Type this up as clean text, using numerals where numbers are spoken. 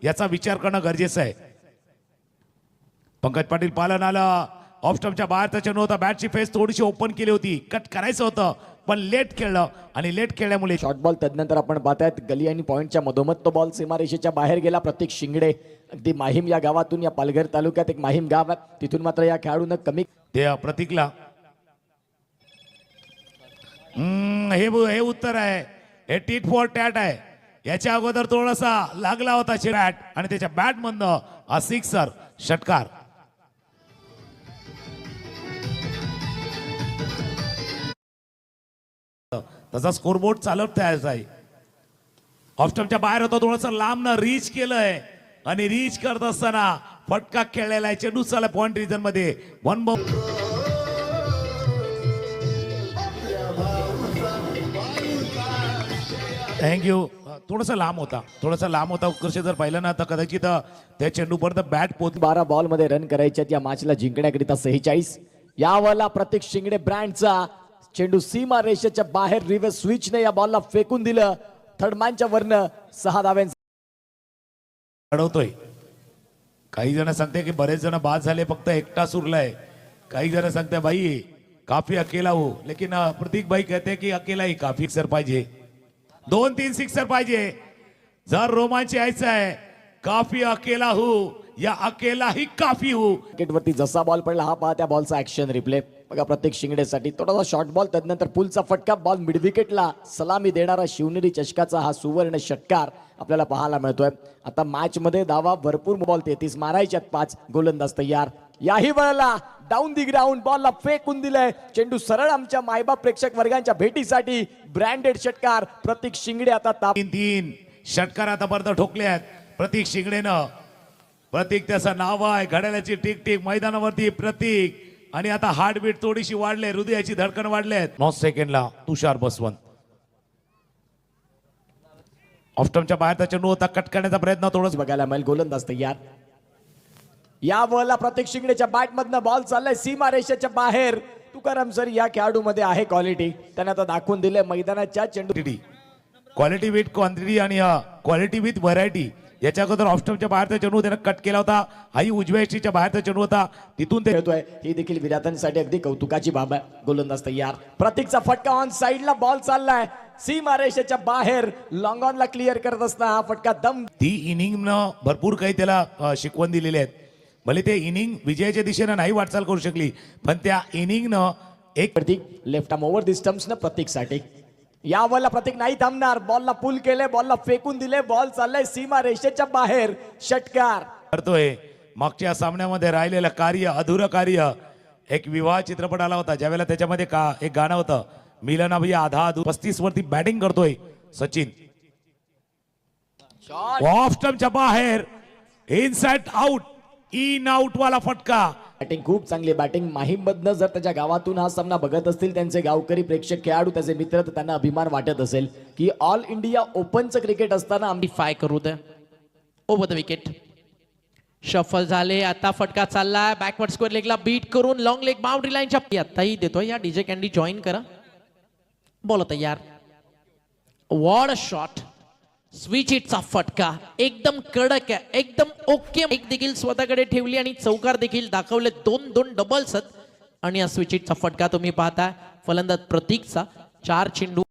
याचा विचार करणं गरजेचं आहे. पंकज पाटील पालन आलं, ऑफ स्टंपच्या बाहेरचा चेंडू होता, बॅटची फेस थोडीशी ओपन केली होती, कट करायचं होतं पण लेट खेळलं आणि लेट खेळल्यामुळे शॉर्ट बॉल. तदनंतर आपण पाहतायत गली आणि पॉइंटच्या मधोमध तो बॉल सीमारेषेच्या बाहेर गेला. प्रतीक शिंगडे, अगदी माहीम या गावातून, या पालघर तालुक्यात एक माहीम गाव आहे, तिथून मात्र या खेळाडूनं कमी ते प्रतीकला हे उत्तर आहे, हे टीट फॉर टॅट आहे. याच्या अगोदर थोडासा लागला होता बॅट आणि त्याच्या बॅट मधनं हा सिक्सर षटकार. तसा स्कोरबोर्ड चालत आहे. ऑफ स्टंपच्या बाहेर होता, थोडंसं लांब रीच केलंय आणि रीच करत असताना फटका खेळलेला आहे. चेंडू चालला पॉइंट रिजन मध्ये. One ball thank you. थोडासा लांब होता उत्कर्ष जर पाहिलं ना तर कदाचित त्या चेंडूपर्यंत बॅट पोहोच. 12 बॉल मध्ये रन करायचे या मॅचला जिंकण्याकरिता 46. यावाला प्रतीक शिंगडे ब्रँडचा चेंडू सीमा रेषेच्या बाहेर रिव्हर्स स्विचने या बॉलला फेकून दिलं. थर्डमॅनच्या वरनं 6 धाव्यांचा अडवतोय. काही जण सांगते की बरेच जण बाद झाले, फक्त एकटा सुरलाय. काही जण सांगते भाई काफी अकेला हो, लेकिन प्रतीक भाई कहते की अकेला ही काफी. सिक्सर पाहिजे, 2-3 सिक्सर पाहिजे जर रोमांच यायचं आहे. काफी अकेला हो या अकेला ही काफी हो. विकेटवरती जसा बॉल पडला, हा पहा त्या बॉलचा ऍक्शन रिप्ले बघा. प्रतीक शिंगडेसाठी थोडासा शॉर्ट बॉल, तदनंतर पुलचा फटका, बॉल मिड विकेटला सलामी देणारा शिवनेरी चषकाचा हा सुवर्ण षटकार आपल्याला पाहायला मिळतोय. आता मॅच मध्ये धावा भरपूर, बॉल 33 मारायच्यात, 5 गोलंदाज तयार. याही वेळेला डाऊन दी ग्राउंड बॉलला फेकून दिलंय. चेंडू सरळ आमच्या मायबाप प्रेक्षक वर्गांच्या भेटीसाठी ब्रँडेड षटकार. प्रतीक शिंगडे आता 3 षटकार आतापर्यंत ठोकले आहेत प्रतीक शिंगडेनं. प्रतीक त्याचं नाव आहे, घड्याळाची टिक टिक मैदानावरती प्रतीक. आणि आता हार्टबीट थोडीशी वाढले, हृदयाची धडकन वाढले. 9 सेकंडला तुषार बसवंत. ऑफ स्टंपच्या बाहेरचा चेंडू होता, कट करण्याचा प्रयत्न थोडंच बघायला मिळेल. गोलंदाज तयार. या बॉलला प्रतीक शिंगडेच्या बॅट मधनं बॉल चाललाय सीमा रेषेच्या बाहेर. तुकाराम सर या खेळाडू मध्ये आहे क्वालिटी, त्याने आता दाखवून दिले मैदानाच्या चेंडू. क्वालिटी विथ क्वांटिटी आणि क्वालिटी विथ व्हरायटी. याच्या अगोदर ऑफ स्टंपच्या बाहेरचा चेंडू त्यानं कट केला होता, हाही उजव्या यष्टीच्या बाहेरचा चेंडू होता, तिथून ते खेळतोय. ही देखील विराटांसाठी अगदी कौतुकाची बाब आहे. गोलंदाज तयार. प्रतीकचा फटका ऑन साइडला, बॉल चाललाय सीमा रेषेच्या बाहेर. लॉंग ऑनला क्लिअर करत असताना हा फटका दम. ती इनिंगनं भरपूर काही त्याला शिकवण दिलेली आहेत. भले ते इनिंग विजयाच्या दिशेनं नाही वाटचाल करू शकली, पण त्या इनिंगनं एक Prateek left arm over the stumps न प्रतीकसाठी. यावरला प्रतीक नाही थांबणार, बॉलला पुल केले, बॉलला फेकून दिले, बॉल चाललाय सीमा रेषेच्या बाहेर. षटकार करतोय. मागच्या सामन्यामध्ये राहिलेलं कार्य, अधुरं कार्य. एक विवाह चित्रपट आला होता, ज्यावेळेला त्याच्यामध्ये एक गाणं होतं, मिलन भैया आधा अधूर. 35 वरती बॅटिंग करतोय सचिन. ऑफ स्टंपच्या बाहेर, इनसाइड आउट, इन आउट वाला फटका. बॅटिंग खूप चांगली बॅटिंग. माहीम मधनं जर त्याच्या गावातून हा सामना बघत असतील त्यांचे गावकरी, प्रेक्षक, खेळाडू, त्याचे मित्र, तर त्यांना अभिमान वाटत असेल की ऑल इंडिया ओपनचं क्रिकेट असताना आम्ही फाय करू दे. ओव्हर द विकेट शफल झाले. आता फटका चाललाय बॅकवर्ड स्क्वेअर लेगला बीट करून लॉंग लेग बाउंड्री लाईनच्या आताही देतोय. या डीजे कॅन्डी जॉईन करा. बॉल तयार. वॉड शॉट, स्विच इटचा फटका एकदम कडक आहे, एकदम ओके. एक देखील स्वतःकडे ठेवली आणि चौकार देखील दाखवले. 2-2 डबल्स आणि या स्विच इटचा फटका तुम्ही पाहताय. फलंदाज प्रतीकचा 4 चेंडू